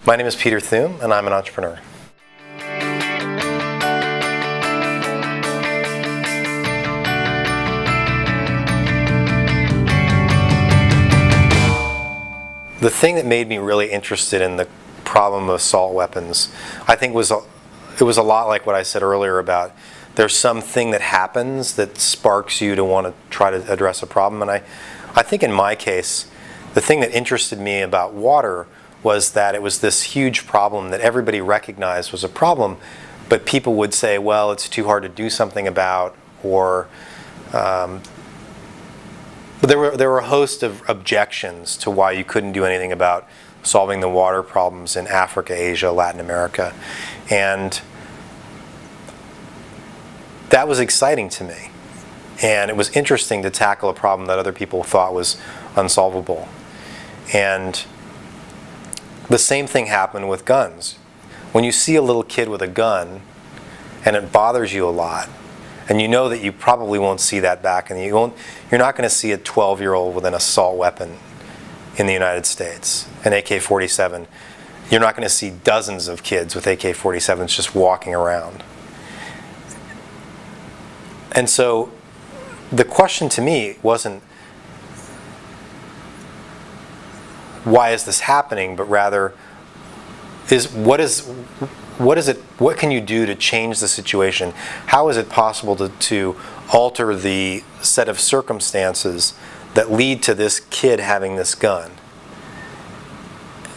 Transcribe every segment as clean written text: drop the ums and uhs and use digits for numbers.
My name is Peter Thum, and I'm an entrepreneur. The thing that made me really interested in the problem of assault weapons, I think it was a lot like what I said earlier about there's something that happens that sparks you to want to try to address a problem. And I think in my case, the thing that interested me about water was that it was this huge problem that everybody recognized was a problem, but people would say, well, it's too hard to do something about, or but there were a host of objections to why you couldn't do anything about solving the water problems in Africa, Asia, Latin America. And that was exciting to me. And it was interesting to tackle a problem that other people thought was unsolvable. And the same thing happened with guns. When you see a little kid with a gun and it bothers you a lot, and you know that you probably won't see that back, and you're not going to see a 12-year-old with an assault weapon in the United States, an AK-47. You're not going to see dozens of kids with AK-47s just walking around. And so the question to me wasn't, why is this happening, but rather, what can you do to change the situation? How is it possible to alter the set of circumstances that lead to this kid having this gun?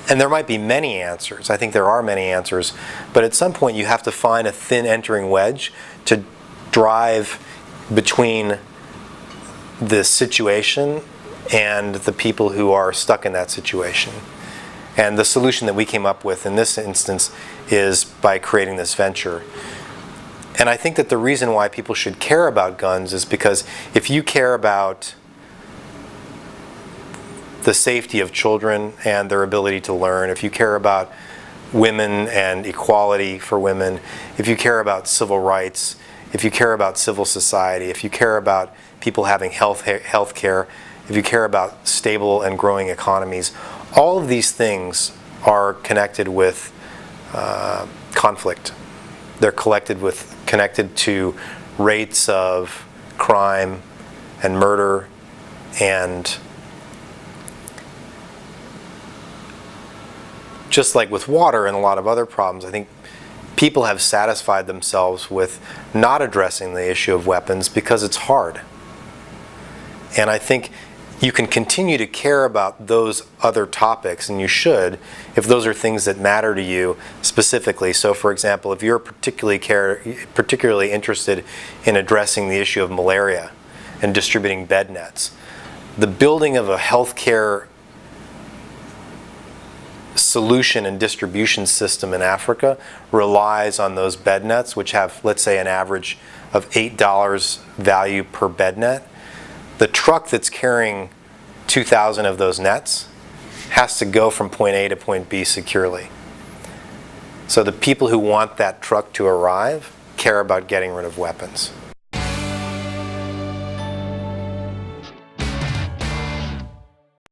And there might be many answers. I think there are many answers. But at some point you have to find a thin entering wedge to drive between the situation and the people who are stuck in that situation. And the solution that we came up with in this instance is by creating this venture. And I think that the reason why people should care about guns is because if you care about the safety of children and their ability to learn, if you care about women and equality for women, if you care about civil rights, if you care about civil society, if you care about people having health care, if you care about stable and growing economies, all of these things are connected with conflict. They're connected to rates of crime and murder, and just like with water and a lot of other problems, I think people have satisfied themselves with not addressing the issue of weapons because it's hard. And I think you can continue to care about those other topics, and you should, if those are things that matter to you specifically. So for example, if you're particularly interested in addressing the issue of malaria and distributing bed nets, the building of a healthcare solution and distribution system in Africa relies on those bed nets, which have, let's say, an average of $8 value per bed net. The truck that's carrying 2,000 of those nets has to go from point A to point B securely. So the people who want that truck to arrive care about getting rid of weapons.